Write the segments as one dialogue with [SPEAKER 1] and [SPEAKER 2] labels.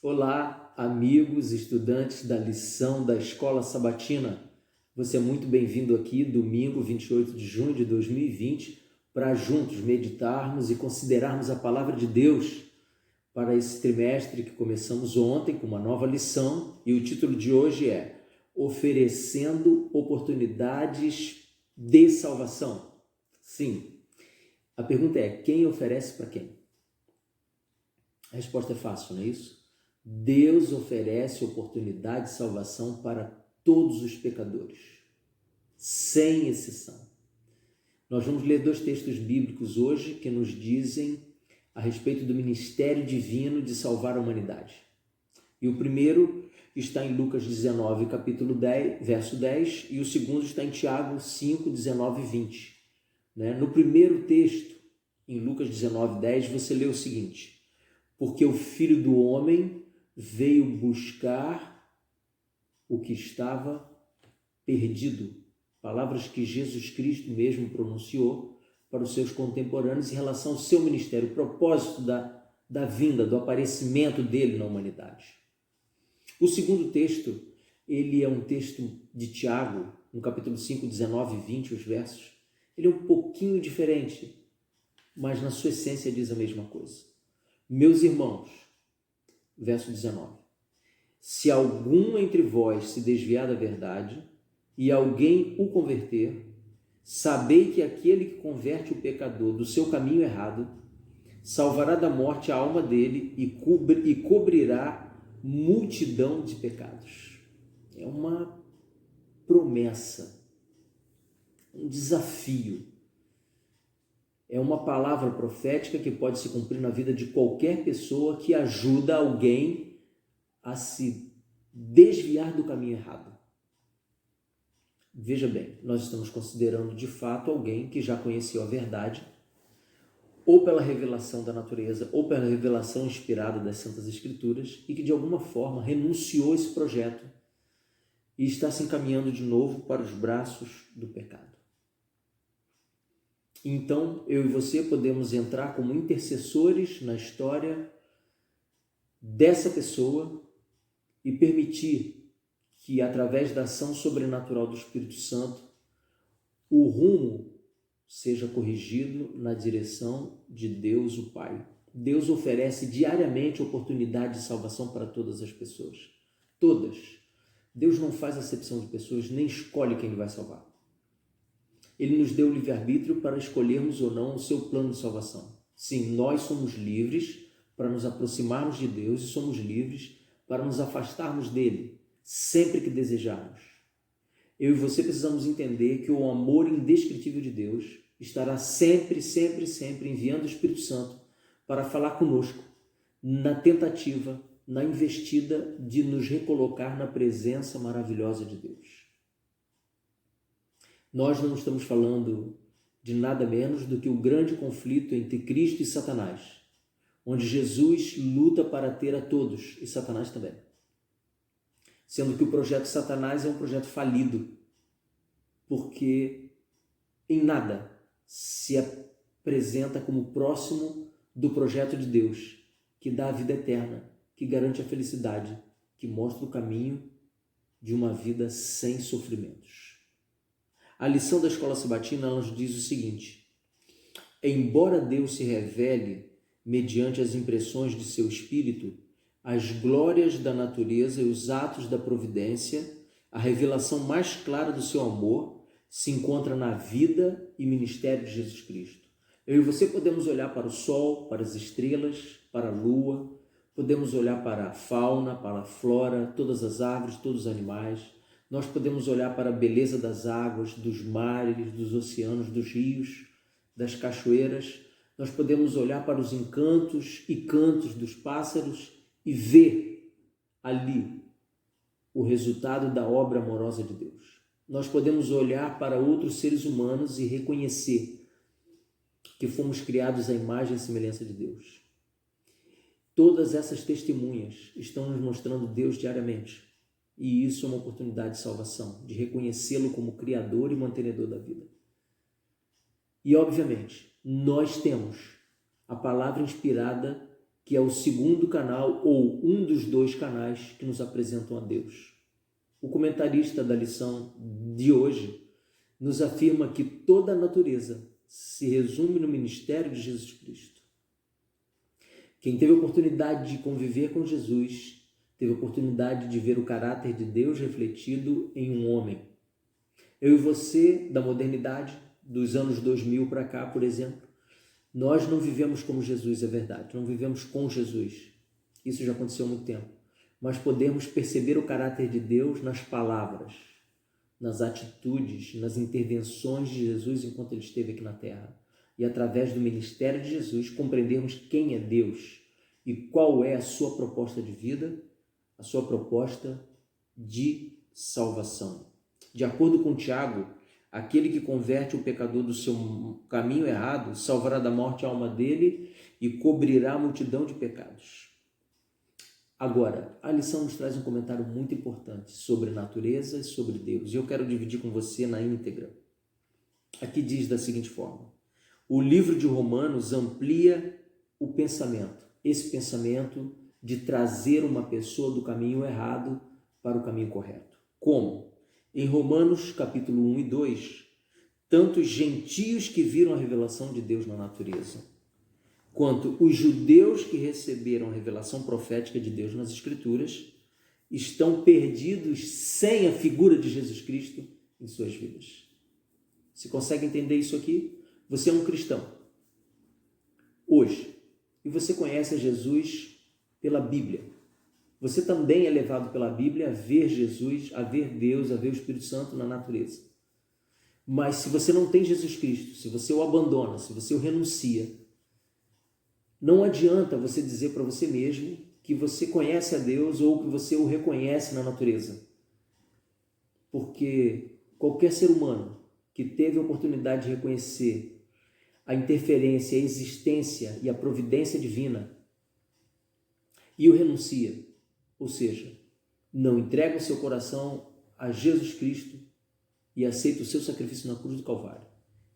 [SPEAKER 1] Olá, amigos, estudantes da lição da Escola Sabatina. Você é muito bem-vindo aqui, domingo 28 de junho de 2020, para juntos meditarmos e considerarmos a Palavra de Deus para esse trimestre que começamos ontem com uma nova lição. E o título de hoje é Oferecendo Oportunidades de Salvação. Sim, a pergunta é: quem oferece para quem? A resposta é fácil, não é isso? Deus oferece oportunidade de salvação para todos os pecadores, sem exceção. Nós vamos ler dois textos bíblicos hoje que nos dizem a respeito do ministério divino de salvar a humanidade. E o primeiro está em Lucas 19, capítulo 10, verso 10, e o segundo está em Tiago 5, 19 e 20. No primeiro texto, em Lucas 19, 10, você lê o seguinte: porque o Filho do Homem veio buscar o que estava perdido. Palavras que Jesus Cristo mesmo pronunciou para os seus contemporâneos em relação ao seu ministério, o propósito da vinda, do aparecimento dele na humanidade. O segundo texto, ele é um texto de Tiago, no capítulo 5, 19 e 20, os versos. Ele é um pouquinho diferente, mas na sua essência diz a mesma coisa. Meus irmãos, verso 19, se algum entre vós se desviar da verdade e alguém o converter, sabei que aquele que converte o pecador do seu caminho errado salvará da morte a alma dele e cobrirá multidão de pecados. É uma promessa, um desafio. É uma palavra profética que pode se cumprir na vida de qualquer pessoa que ajuda alguém a se desviar do caminho errado. Veja bem, nós estamos considerando de fato alguém que já conheceu a verdade, ou pela revelação da natureza, ou pela revelação inspirada das Santas Escrituras, e que de alguma forma renunciou a esse projeto e está se encaminhando de novo para os braços do pecado. Então, eu e você podemos entrar como intercessores na história dessa pessoa e permitir que, através da ação sobrenatural do Espírito Santo, o rumo seja corrigido na direção de Deus, o Pai. Deus oferece diariamente oportunidade de salvação para todas as pessoas. Todas. Deus não faz acepção de pessoas, nem escolhe quem Ele vai salvar. Ele nos deu o livre-arbítrio para escolhermos ou não o seu plano de salvação. Sim, nós somos livres para nos aproximarmos de Deus e somos livres para nos afastarmos dele, sempre que desejarmos. Eu e você precisamos entender que o amor indescritível de Deus estará sempre, sempre, sempre enviando o Espírito Santo para falar conosco, na tentativa, na investida de nos recolocar na presença maravilhosa de Deus. Nós não estamos falando de nada menos do que o grande conflito entre Cristo e Satanás, onde Jesus luta para ter a todos e Satanás também. Sendo que o projeto de Satanás é um projeto falido, porque em nada se apresenta como próximo do projeto de Deus, que dá a vida eterna, que garante a felicidade, que mostra o caminho de uma vida sem sofrimentos. A lição da Escola Sabatina nos diz o seguinte: embora Deus se revele mediante as impressões de seu Espírito, as glórias da natureza e os atos da providência, a revelação mais clara do seu amor se encontra na vida e ministério de Jesus Cristo. Eu e você podemos olhar para o sol, para as estrelas, para a lua, podemos olhar para a fauna, para a flora, todas as árvores, todos os animais. Nós podemos olhar para a beleza das águas, dos mares, dos oceanos, dos rios, das cachoeiras. Nós podemos olhar para os encantos e cantos dos pássaros e ver ali o resultado da obra amorosa de Deus. Nós podemos olhar para outros seres humanos e reconhecer que fomos criados à imagem e semelhança de Deus. Todas essas testemunhas estão nos mostrando Deus diariamente. E isso é uma oportunidade de salvação, de reconhecê-lo como Criador e mantenedor da vida. E, obviamente, nós temos a palavra inspirada que é o segundo canal ou um dos dois canais que nos apresentam a Deus. O comentarista da lição de hoje nos afirma que toda a natureza se resume no ministério de Jesus Cristo. Quem teve a oportunidade de conviver com Jesus, teve a oportunidade de ver o caráter de Deus refletido em um homem. Eu e você, da modernidade, dos anos 2000 para cá, por exemplo, nós não vivemos como Jesus, é verdade, não vivemos com Jesus. Isso já aconteceu há muito tempo. Mas podemos perceber o caráter de Deus nas palavras, nas atitudes, nas intervenções de Jesus enquanto ele esteve aqui na Terra. E através do ministério de Jesus compreendermos quem é Deus e qual é a sua proposta de vida, a sua proposta de salvação. De acordo com Tiago, aquele que converte o pecador do seu caminho errado salvará da morte a alma dele e cobrirá a multidão de pecados. Agora, a lição nos traz um comentário muito importante sobre natureza e sobre Deus. E eu quero dividir com você na íntegra. Aqui diz da seguinte forma: o livro de Romanos amplia o pensamento. Esse pensamento de trazer uma pessoa do caminho errado para o caminho correto. Como? Em Romanos capítulo 1 e 2, tanto os gentios que viram a revelação de Deus na natureza, quanto os judeus que receberam a revelação profética de Deus nas Escrituras, estão perdidos sem a figura de Jesus Cristo em suas vidas. Você consegue entender isso aqui? Você é um cristão hoje e você conhece a Jesus pela Bíblia. Você também é levado pela Bíblia a ver Jesus, a ver Deus, a ver o Espírito Santo na natureza. Mas se você não tem Jesus Cristo, se você o abandona, se você o renuncia, não adianta você dizer para você mesmo que você conhece a Deus ou que você o reconhece na natureza. Porque qualquer ser humano que teve a oportunidade de reconhecer a interferência, a existência e a providência divina e o renuncia, ou seja, não entrega o seu coração a Jesus Cristo e aceita o seu sacrifício na cruz do Calvário,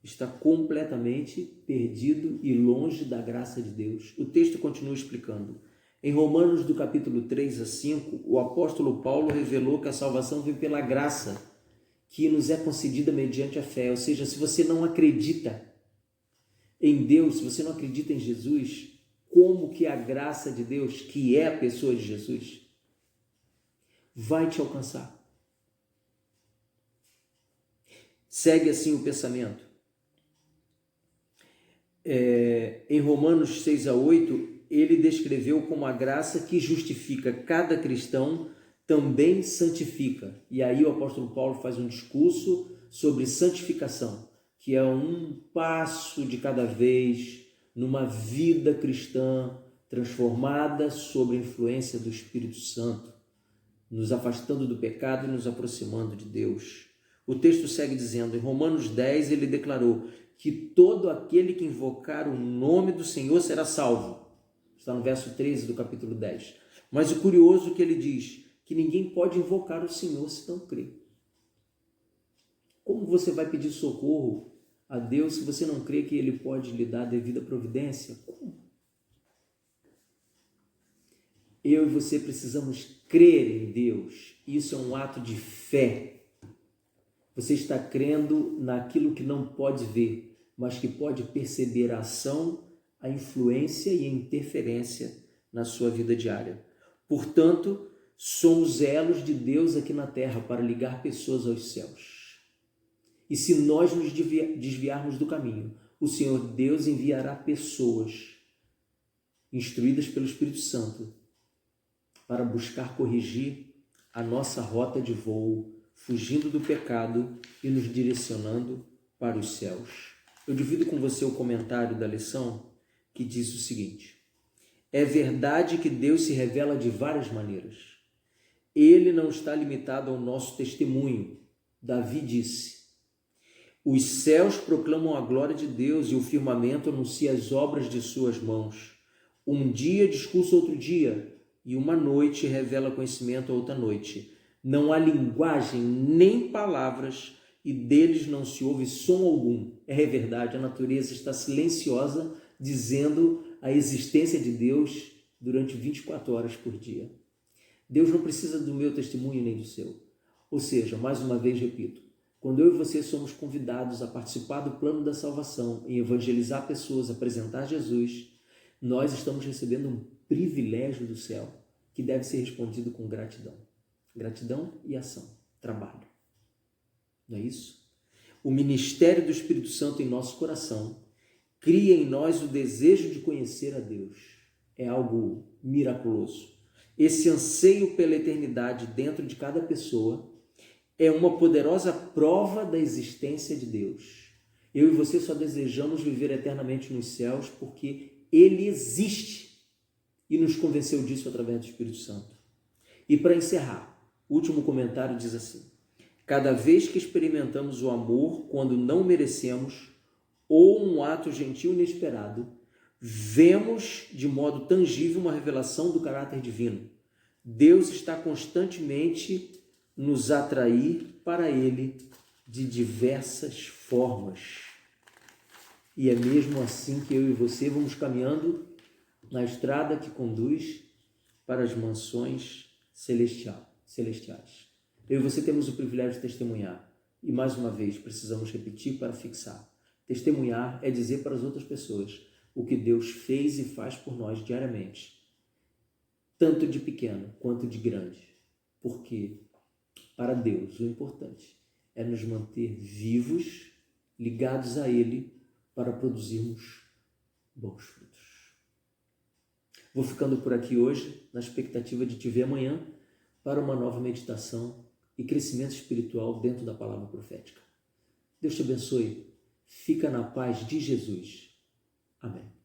[SPEAKER 1] está completamente perdido e longe da graça de Deus. O texto continua explicando. Em Romanos do capítulo 3 a 5, o apóstolo Paulo revelou que a salvação vem pela graça que nos é concedida mediante a fé. Ou seja, se você não acredita em Deus, se você não acredita em Jesus, como que a graça de Deus, que é a pessoa de Jesus, vai te alcançar? Segue assim o pensamento. Em Romanos 6 a 8, ele descreveu como a graça que justifica cada cristão também santifica. E aí o apóstolo Paulo faz um discurso sobre santificação, que é um passo de cada vez numa vida cristã transformada sob a influência do Espírito Santo, nos afastando do pecado e nos aproximando de Deus. O texto segue dizendo, em Romanos 10, ele declarou que todo aquele que invocar o nome do Senhor será salvo. Está no verso 13 do capítulo 10. Mas o curioso é que ele diz que ninguém pode invocar o Senhor se não crer. Como você vai pedir socorro a Deus se você não crê que Ele pode lhe dar a devida providência? Como? Eu e você precisamos crer em Deus. Isso é um ato de fé. Você está crendo naquilo que não pode ver, mas que pode perceber a ação, a influência e a interferência na sua vida diária. Portanto, somos elos de Deus aqui na terra para ligar pessoas aos céus. E se nós nos desviarmos do caminho, o Senhor Deus enviará pessoas instruídas pelo Espírito Santo para buscar corrigir a nossa rota de voo, fugindo do pecado e nos direcionando para os céus. Eu divido com você o comentário da lição que diz o seguinte: é verdade que Deus se revela de várias maneiras. Ele não está limitado ao nosso testemunho. Davi disse: os céus proclamam a glória de Deus e o firmamento anuncia as obras de suas mãos. Um dia discursa outro dia e uma noite revela conhecimento a outra noite. Não há linguagem nem palavras e deles não se ouve som algum. É verdade, a natureza está silenciosa, dizendo a existência de Deus durante 24 horas por dia. Deus não precisa do meu testemunho nem do seu. Ou seja, mais uma vez repito, quando eu e você somos convidados a participar do plano da salvação, em evangelizar pessoas, apresentar Jesus, nós estamos recebendo um privilégio do céu que deve ser respondido com gratidão. Gratidão e ação, trabalho. Não é isso? O ministério do Espírito Santo em nosso coração cria em nós o desejo de conhecer a Deus. É algo miraculoso. Esse anseio pela eternidade dentro de cada pessoa é uma poderosa prova da existência de Deus. Eu e você só desejamos viver eternamente nos céus porque Ele existe e nos convenceu disso através do Espírito Santo. E para encerrar, o último comentário diz assim: cada vez que experimentamos o amor quando não merecemos ou um ato gentil inesperado, vemos de modo tangível uma revelação do caráter divino. Deus está constantemente nos atrair para Ele de diversas formas. E é mesmo assim que eu e você vamos caminhando na estrada que conduz para as mansões celestiais. Eu e você temos o privilégio de testemunhar. E mais uma vez, precisamos repetir para fixar. Testemunhar é dizer para as outras pessoas o que Deus fez e faz por nós diariamente, tanto de pequeno quanto de grande. Porque para Deus o importante é nos manter vivos, ligados a Ele, para produzirmos bons frutos. Vou ficando por aqui hoje, na expectativa de te ver amanhã para uma nova meditação e crescimento espiritual dentro da palavra profética. Deus te abençoe. Fica na paz de Jesus. Amém.